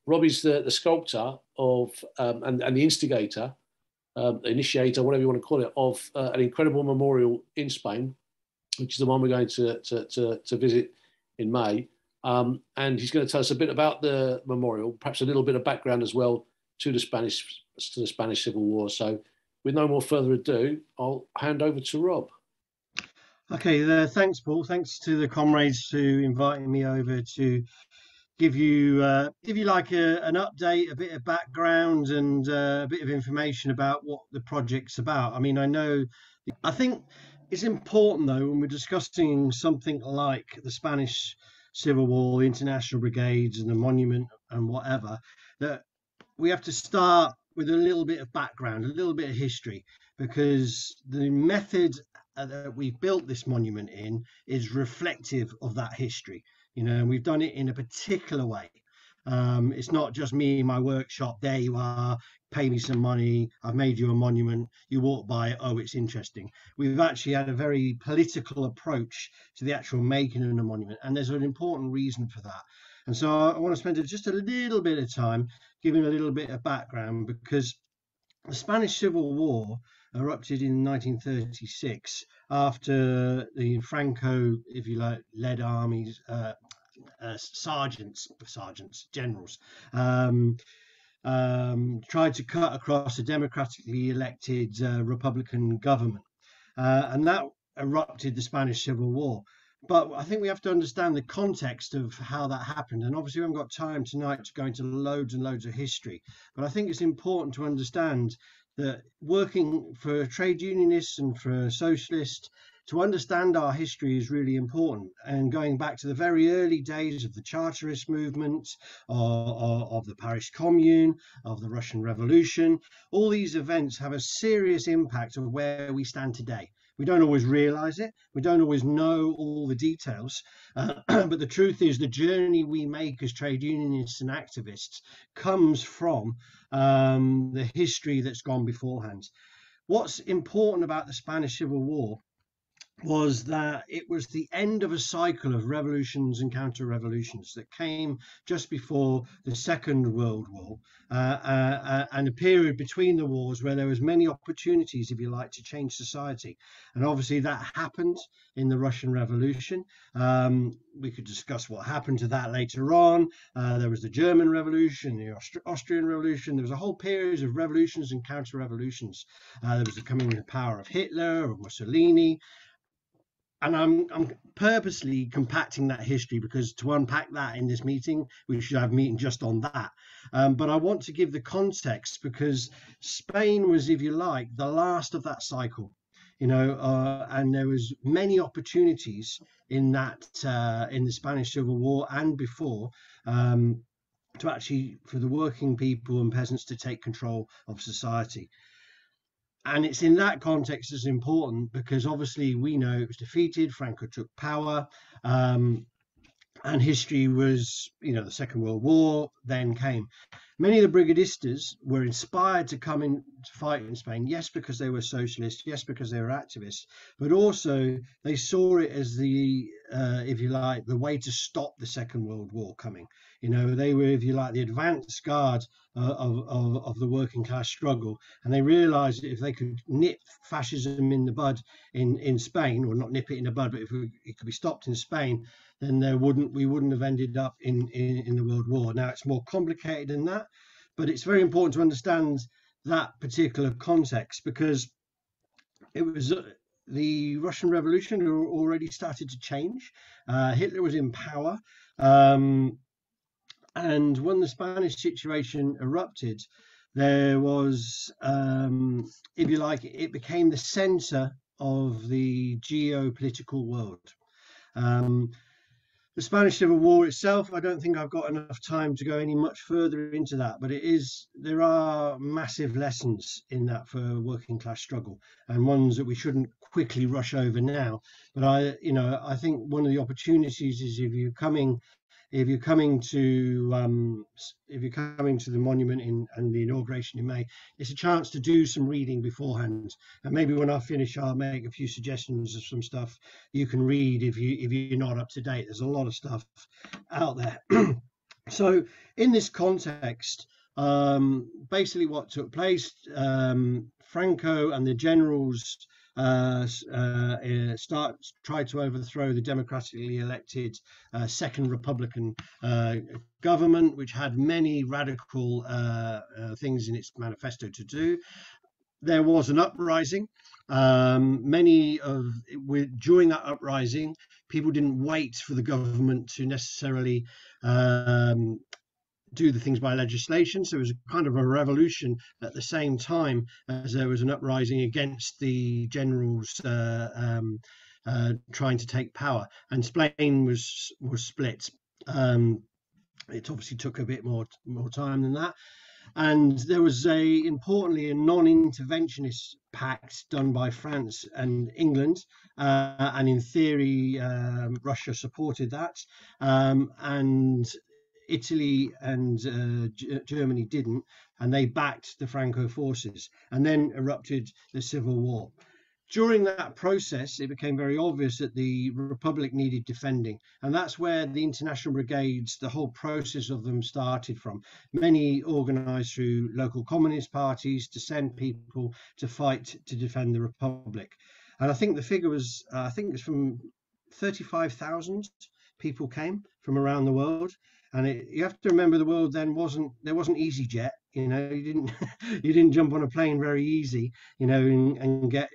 Rob is the sculptor of and the instigator, initiator, whatever you want to call it, of an incredible memorial in Spain, which is the one we're going to visit in May. And he's going to tell us a bit about the memorial, perhaps a little bit of background as well to the Spanish Civil War. So, with no more further ado, I'll hand over to Rob. Okay, thanks, Paul. Thanks to the comrades for inviting me over to give you like an update, a bit of background, and a bit of information about what the project's about. I mean, I think it's important though when we're discussing something like the Spanish Civil War, the International Brigades, and the monument and whatever, that we have to start with a little bit of background, a little bit of history, because the method that we've built this monument in is reflective of that history. You know, and we've done it in a particular way. It's not just me in my workshop. There you are, pay me some money, I've made you a monument, you walk by it, oh, it's interesting. We've actually had a very political approach to the actual making of the monument, and there's an important reason for that. And so I want to spend just a little bit of time giving a little bit of background, because the Spanish Civil War erupted in 1936 after the Franco, if you like, led armies, generals, tried to cut across a democratically elected Republican government, and that erupted the Spanish Civil War. But I think we have to understand the context of how that happened. And obviously, we haven't got time tonight to go into loads and loads of history. But I think it's important to understand that working for trade unionists and for socialists, to understand our history is really important. And going back to the very early days of the Charterist movement, of the Paris Commune, of the Russian Revolution, all these events have a serious impact on where we stand today. We don't always realize it. We don't always know all the details. But the truth is, the journey we make as trade unionists and activists comes from the history that's gone beforehand. What's important about the Spanish Civil War was that it was the end of a cycle of revolutions and counter-revolutions that came just before the Second World War, and a period between the wars where there was many opportunities, if you like, to change society. And obviously that happened in the Russian Revolution. We could discuss what happened to that later on. There was the German Revolution, the Austrian Revolution. There was a whole period of revolutions and counter-revolutions. There was the coming to power of Hitler or Mussolini. And I'm purposely compacting that history, because to unpack that in this meeting, we should have a meeting just on that. But I want to give the context, because Spain was, if you like, the last of that cycle, you know, and there was many opportunities in that, in the Spanish Civil War and before, to actually, for the working people and peasants to take control of society. And it's in that context that's important, because obviously we know it was defeated, Franco took power, and history was, you know, the Second World War then came. Many of the Brigadistas were inspired to come in to fight in Spain, yes, because they were socialists, yes, because they were activists, but also they saw it as the, if you like, the way to stop the Second World War coming. You know, they were, if you like, the advance guard of the working class struggle, and they realized that if they could nip fascism in the bud in Spain, or not nip it in the bud, but if it could be stopped in Spain, then we wouldn't have ended up in the World War. Now, it's more complicated than that, but it's very important to understand that particular context, because it was the Russian Revolution already started to change. Hitler was in power. And when the Spanish situation erupted, there was, if you like, it became the center of the geopolitical world. The Spanish Civil War itself, I don't think I've got enough time to go any much further into that, but there are massive lessons in that for working class struggle, and ones that we shouldn't quickly rush over now. But I think one of the opportunities is if you're coming to the monument and the inauguration in May, it's a chance to do some reading beforehand. And maybe when I finish, I'll make a few suggestions of some stuff you can read if you're not up to date. There's a lot of stuff out there. So in this context, basically what took place, Franco and the generals tried to overthrow the democratically elected second Republican government, which had many radical things in its manifesto to do. There was an uprising. During that uprising, people didn't wait for the government to necessarily do the things by legislation. So it was a kind of a revolution at the same time as there was an uprising against the generals trying to take power. And Spain was split. It obviously took a bit more time than that. And there was importantly a non-interventionist pact done by France and England, and in theory Russia supported that, and Italy and Germany didn't, and they backed the Franco forces, and then erupted the civil war. During that process, it became very obvious that the Republic needed defending. And that's where the International Brigades, the whole process of them started from. Many organized through local communist parties to send people to fight to defend the Republic. And I think the figure was, I think it's from 35,000 people came from around the world. And you have to remember the world then wasn't EasyJet. You know, you didn't jump on a plane very easy, you know, and get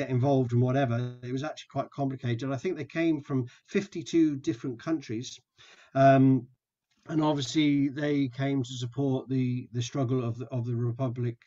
involved in whatever. It was actually quite complicated. I think they came from 52 different countries, and obviously they came to support the struggle of the Republic.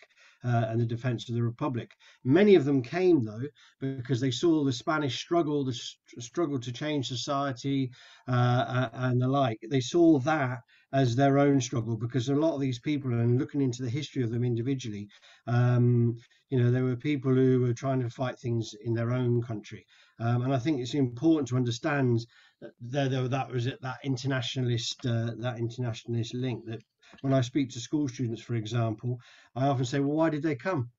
And the defense of the Republic. Many of them came, though, because they saw the Spanish struggle, the struggle to change society and the like. They saw that as their own struggle, because a lot of these people, and looking into the history of them individually, you know, there were people who were trying to fight things in their own country. And I think it's important to understand that was that internationalist link. That when I speak to school students, for example, I often say, well, why did they come?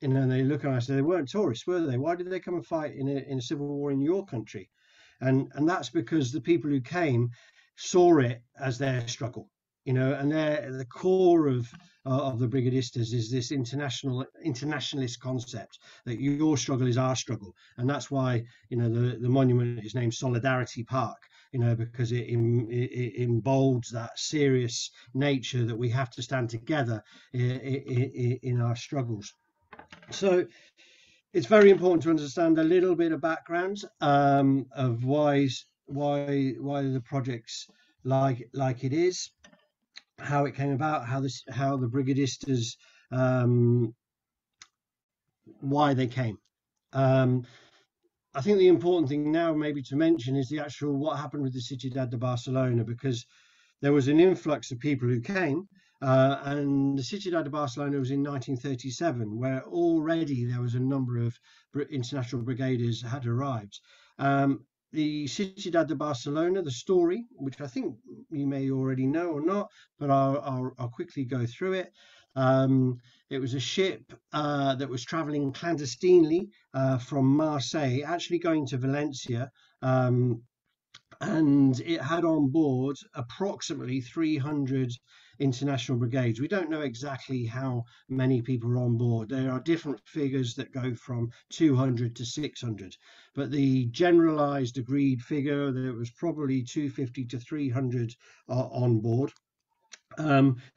And then they look and I say, they weren't tourists, were they? Why did they come and fight in a civil war in your country? And that's because the people who came saw it as their struggle, you know, and the core of the Brigadistas is this internationalist concept that your struggle is our struggle. And that's why, you know, the monument is named Solidarity Park, you know, because it embolds that serious nature that we have to stand together in our struggles. So it's very important to understand a little bit of background of why the project's like it is, how it came about, how the Brigadistas, why they came. I think the important thing now maybe to mention is the actual what happened with the Ciutidad de Barcelona, because there was an influx of people who came, and the Ciutidad de Barcelona was in 1937, where already there was a number of international brigades had arrived. The Ciutidad de Barcelona, the story, which I think you may already know or not, but I'll quickly go through it. It was a ship that was traveling clandestinely from Marseille, actually going to Valencia, and it had on board approximately 300 international brigades. We don't know exactly how many people are on board. There are different figures that go from 200 to 600, but the generalized agreed figure, there was probably 250 to 300 on board.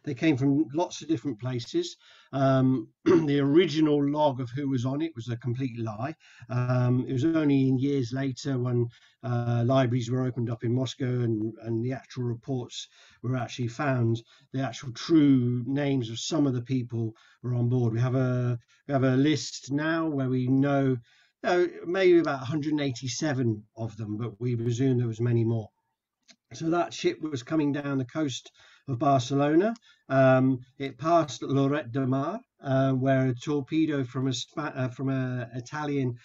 They came from lots of different places. The original log of who was on it was a complete lie. It was only years later when libraries were opened up in Moscow and the actual reports were actually found, the actual true names of some of the people were on board. We have a list now where we know maybe about 187 of them, but we presume there was many more. So that ship was coming down the coast of Barcelona. It passed Margrat De Mar, where a torpedo from an Italian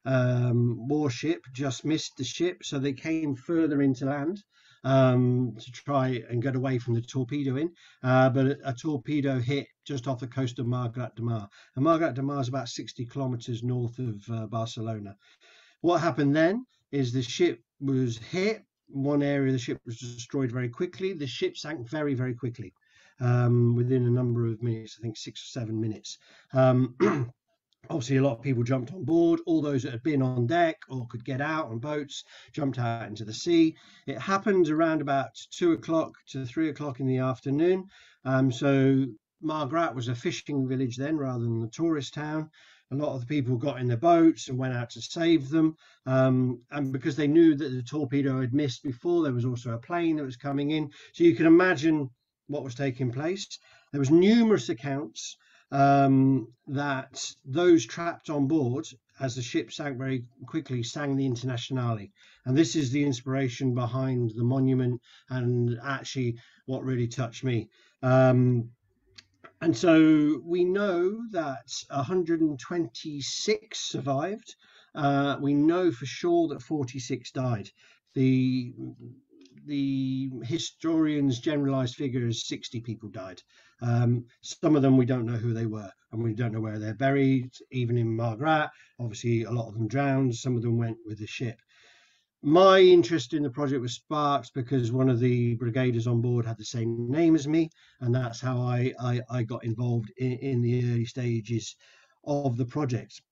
warship just missed the ship, so they came further into land to try and get away from the torpedo in. But a torpedo hit just off the coast of Margrat De Mar, and Margrat De Mar is about 60 kilometers north of Barcelona. What happened then is the ship was hit. one area of the ship was destroyed very quickly. The ship sank very, very quickly, within a number of minutes, I think 6 or 7 minutes. Obviously, a lot of people jumped on board. All those that had been on deck or could get out on boats jumped out into the sea. It happened around about 2 o'clock to 3 o'clock in the afternoon. So Margrat was a fishing village then rather than the tourist town. A lot of the people got in their boats and went out to save them. And because they knew that the torpedo had missed before, there was also a plane that was coming in. So you can imagine what was taking place. There was numerous accounts that those trapped on board as the ship sank very quickly sang the Internationale. And this is the inspiration behind the monument and actually what really touched me. And so we know that 126 survived. We know for sure that 46 died. The historians' generalized figure is 60 people died. Some of them we don't know who they were, and we don't know where they're buried. Even in Margrat, obviously a lot of them drowned. Some of them went with the ship. My interest in the project was sparked because one of the brigaders on board had the same name as me, and that's how I got involved in the early stages of the project.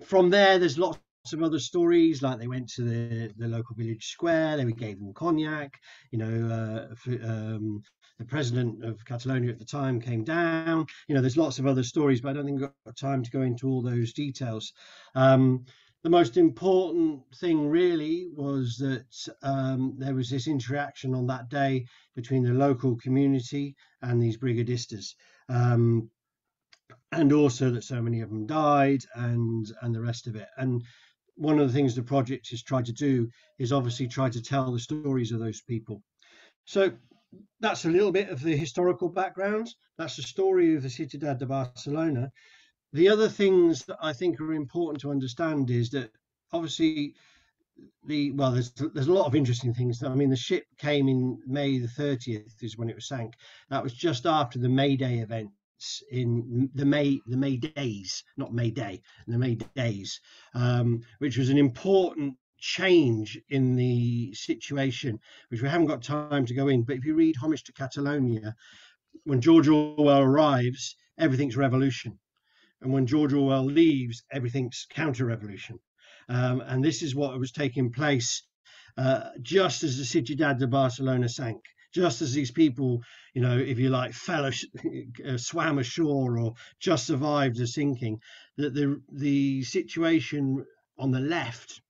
From there, there's lots of other stories, like they went to the local village square, they gave them cognac, the president of Catalonia at the time came down. There's lots of other stories, but I don't think we've got time to go into all those details. The most important thing really was that there was this interaction on that day between the local community and these brigadistas. And also that so many of them died and the rest of it. And one of the things the project has tried to do is obviously try to tell the stories of those people. So that's a little bit of the historical background. That's the story of the Ciutidad de Barcelona. The other things that I think are important to understand is that obviously there's a lot of interesting things. I mean, the ship came in May the 30th is when it was sank. That was just after the May Day event. In the May days, not May Day, the May days, which was an important change in the situation, which we haven't got time to go in. But if you read Homage to Catalonia, when George Orwell arrives, everything's revolution, and when George Orwell leaves, everything's counter-revolution. And this is what was taking place just as the Ciutidad de Barcelona sank. Just as these people, if you like, swam ashore or just survived the sinking, that the situation on the left,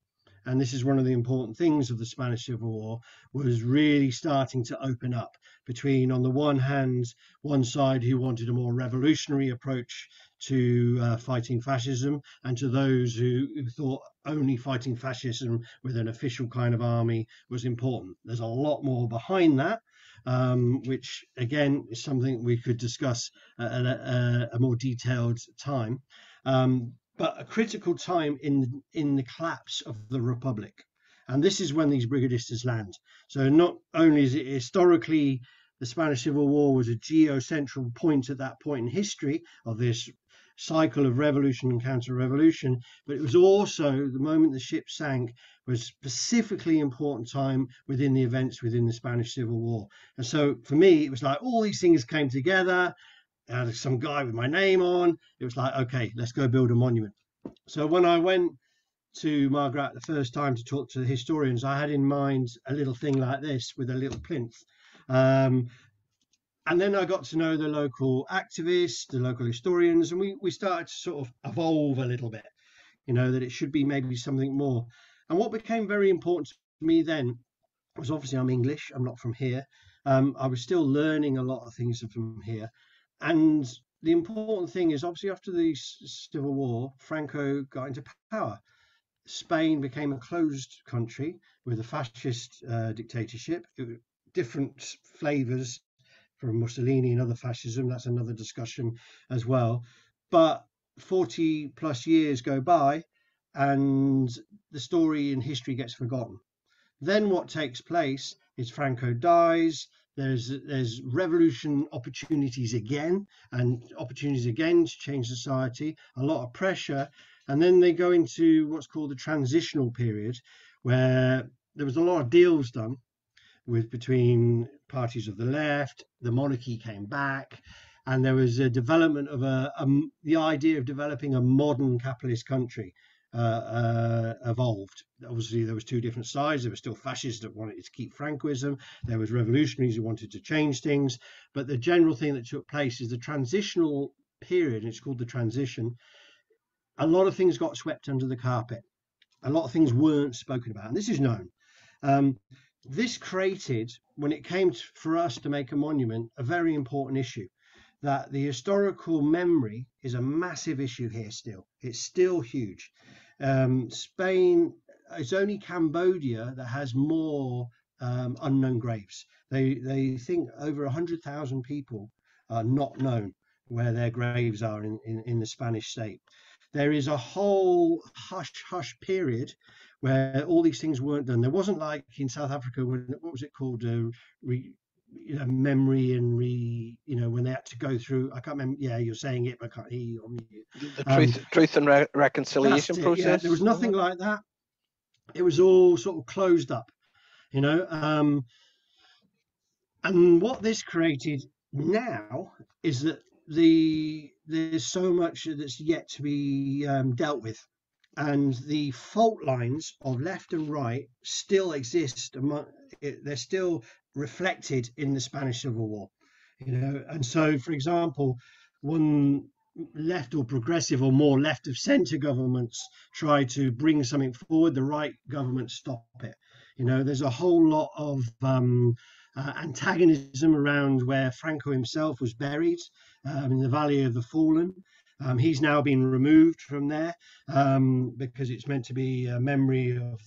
and this is one of the important things of the Spanish Civil War, was really starting to open up between, on the one hand, one side who wanted a more revolutionary approach to fighting fascism, and to those who thought only fighting fascism with an official kind of army was important. There's a lot more behind that, which again is something we could discuss at a more detailed time. But a critical time in the collapse of the Republic. And this is when these brigadistas land. So not only is it historically, the Spanish Civil War was a geocentral point at that point in history of this cycle of revolution and counter-revolution, but it was also the moment the ship sank was specifically important time within the events within the Spanish Civil War. And so for me, it was like all these things came together. I had some guy with my name on. It was like, okay, let's go build a monument. So when I went to Margrat the first time to talk to the historians, I had in mind a little thing like this with a little plinth. And then I got to know the local activists, the local historians, and we started to sort of evolve a little bit, that it should be maybe something more. And what became very important to me then was, obviously I'm English, I'm not from here. I was still learning a lot of things from here. And the important thing is, obviously after the Civil War, Franco got into power. Spain became a closed country with a fascist dictatorship, different flavors from Mussolini and other fascism. That's another discussion as well. But 40 plus years go by and the story in history gets forgotten. Then what takes place is Franco dies. There's revolution opportunities again, and opportunities again to change society, a lot of pressure. And then they go into what's called the transitional period, where there was a lot of deals done between parties of the left. The monarchy came back, and there was a development of the idea of developing a modern capitalist country evolved. Obviously, there was two different sides. There were still fascists that wanted to keep Francoism. There was revolutionaries who wanted to change things. But the general thing that took place is the transitional period, and it's called the transition. A lot of things got swept under the carpet. A lot of things weren't spoken about, and this is known. This created, when it came for us to make a monument, a very important issue, that the historical memory is a massive issue here still. It's still huge. Spain, it's only Cambodia that has more unknown graves. They think over 100,000 people are not known where their graves are in the Spanish state. There is a whole hush period where all these things weren't done. There wasn't like in South Africa, what was it called? Memory and when they had to go through. I can't remember. Yeah, you're saying it, but I can't hear you on mute. The truth and reconciliation process. Yeah, there was nothing like that. It was all sort of closed up, And what this created now is that there's so much that's yet to be dealt with, and the fault lines of left and right still exist. They're still reflected in the Spanish Civil War, and so, for example, one left or progressive or more left of centre governments try to bring something forward, the right government stop it. There's a whole lot of antagonism around where Franco himself was buried, in the Valley of the Fallen. He's now been removed from there because it's meant to be a memory of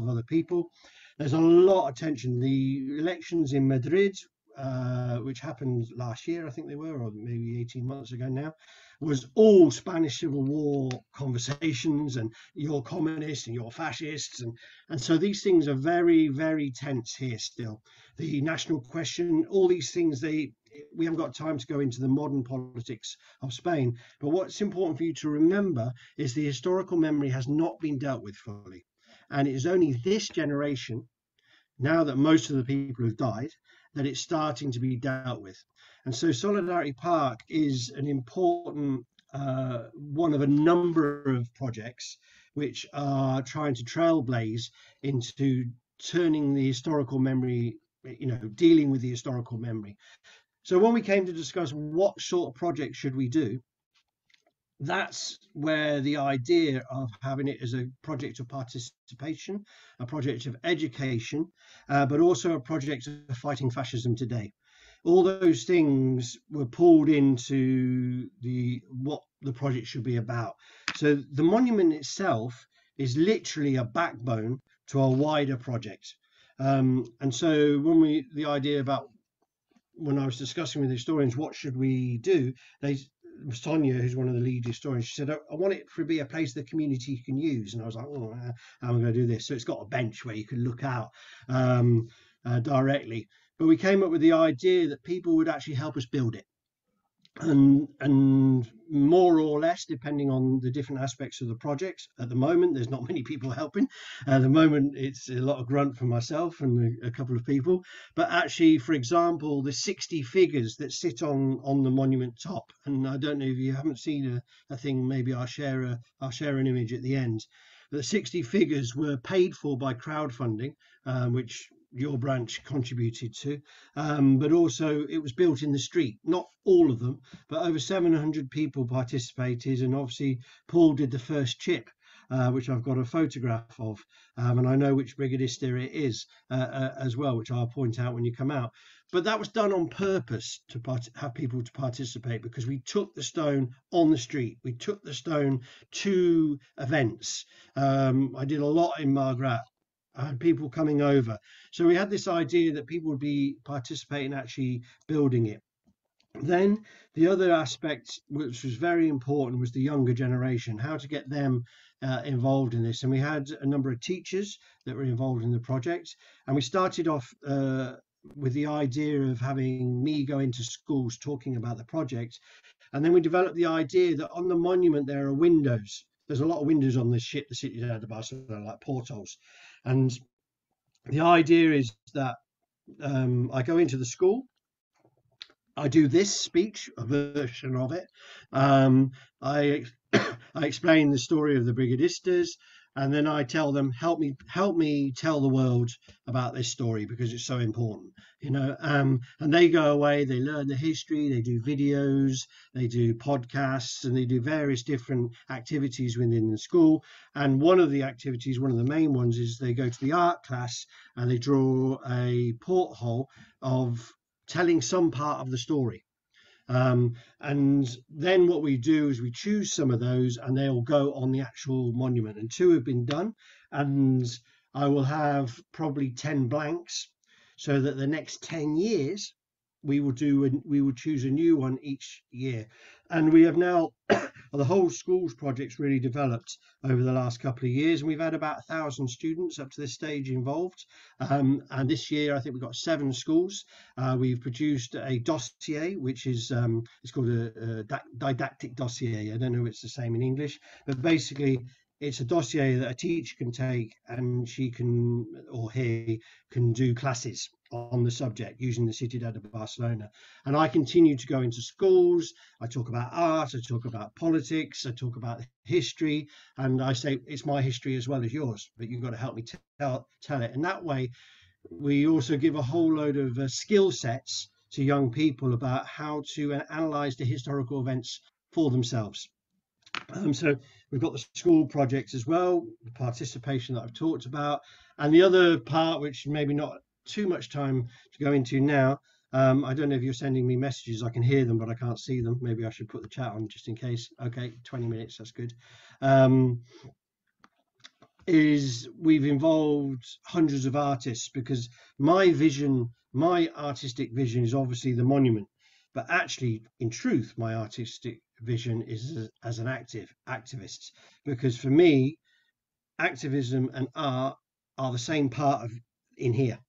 other people. There's a lot of tension. The elections in Madrid, which happened last year, I think they were, or maybe 18 months ago now, was all Spanish Civil War conversations, and you're communists and you're fascists, and so these things are very, very tense here still. The national question, all these things, we haven't got time to go into the modern politics of Spain, but what's important for you to remember is the historical memory has not been dealt with fully, and it is only this generation, now that most of the people have died, that it's starting to be dealt with. And so Solidarity Park is an important one of a number of projects which are trying to trailblaze into turning the historical memory, dealing with the historical memory. So when we came to discuss what sort of project should we do, that's where the idea of having it as a project of participation, a project of education, but also a project of fighting fascism today. All those things were pulled into what the project should be about. So the monument itself is literally a backbone to a wider project. And so the idea about when I was discussing with historians, what should we do? Sonia, who's one of the lead historians, she said, I want it to be a place the community can use. And I was like, how am I going to do this? So it's got a bench where you can look out directly. But we came up with the idea that people would actually help us build it. And more or less, depending on the different aspects of the project. At the moment, there's not many people helping. At the moment, it's a lot of grunt from myself and a couple of people. But actually, for example, the 60 figures that sit on the monument top, and I don't know if you haven't seen a thing, maybe I'll share an image at the end. The 60 figures were paid for by crowdfunding, which your branch contributed to, but also it was built in the street. Not all of them, but over 700 people participated, and obviously Paul did the first chip, which I've got a photograph of, and I know which brigadista it is as well, which I'll point out when you come out. But that was done on purpose to have people to participate, because we took the stone on the street. We took the stone to events. I did a lot in Margrat. I had people coming over. So we had this idea that people would be participating, actually building it. Then the other aspect, which was very important, was the younger generation, how to get them involved in this. And we had a number of teachers that were involved in the project. And we started off with the idea of having me go into schools talking about the project. And then we developed the idea that on the monument there are windows. There's a lot of windows on this ship, the Ciutidad De Barcelona, like portholes. And the idea is that I go into the school, I do this speech, a version of it. I I explain the story of the Brigadistas, and then I tell them, help me tell the world about this story because it's so important, you know. And they go away, they learn the history, they do videos, they do podcasts, and they do various different activities within the school. And one of the activities, one of the main ones, is they go to the art class and they draw a porthole of telling some part of the story. And then what we do is we choose some of those and they'll go on the actual monument. And 2 have been done, and I will have probably 10 blanks, so that the next 10 years we will choose a new one each year. And we have now the whole schools project's really developed over the last couple of years, and we've had about 1,000 students up to this stage involved. And this year I think we've got 7 schools. We've produced a dossier, which is it's called a didactic dossier. I don't know if it's the same in English, but basically it's a dossier that a teacher can take, and she can, or he can, do classes on the subject using the Ciutidad De Barcelona. And I continue to go into schools. I talk about art, I talk about politics, I talk about history, and I say it's my history as well as yours, but you've got to help me tell it. And that way we also give a whole load of skill sets to young people about how to analyze the historical events for themselves. So we've got the school projects as well, the participation that I've talked about, and the other part, which maybe not too much time to go into now. I don't know if you're sending me messages. I can hear them, but I can't see them. Maybe I should put the chat on just in case. Okay, 20 minutes, that's good. Is we've involved hundreds of artists, because my vision, my artistic vision, is obviously the monument, but actually, in truth, my artistic vision is as an activist, because for me, activism and art are the same part of in here.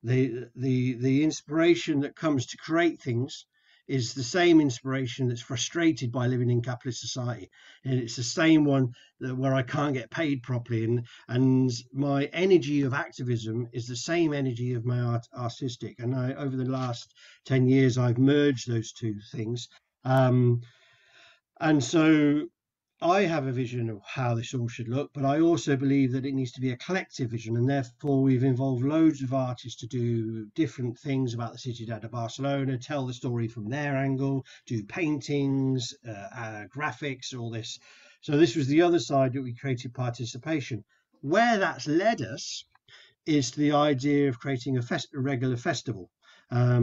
The inspiration that comes to create things is the same inspiration that's frustrated by living in capitalist society, and it's the same one where I can't get paid properly, and my energy of activism is the same energy of my artistic. And over the last 10 years I've merged those 2 things, and so I have a vision of how this all should look, but I also believe that it needs to be a collective vision, and therefore we've involved loads of artists to do different things about the Ciutidad de Barcelona, tell the story from their angle, do paintings, graphics, all this. So this was the other side that we created participation. Where that's led us is to the idea of creating a regular festival.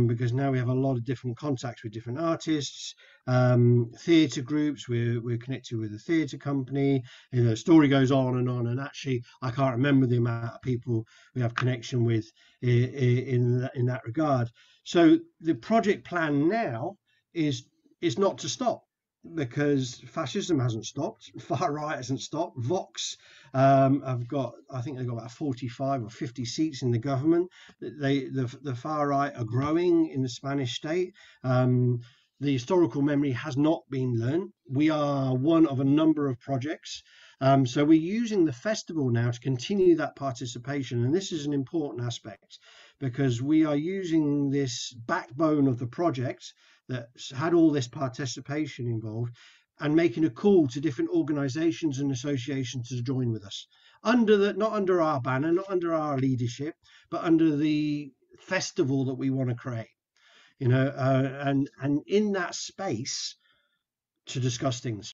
Because now we have a lot of different contacts with different artists, theatre groups. We're connected with a theatre company. You know, the story goes on, and actually I can't remember the amount of people we have connection with in that regard. So the project plan now is not to stop, because fascism hasn't stopped, far right hasn't stopped. Vox I think they've got about 45 or 50 seats in the government. The far right are growing in the Spanish state. The historical memory has not been learned. We are one of a number of projects. So we're using the festival now to continue that participation. And this is an important aspect, because we are using this backbone of the project that's had all this participation involved, and making a call to different organizations and associations to join with us, not under our banner, not under our leadership, but under the festival that we want to create, you know, and in that space to discuss things.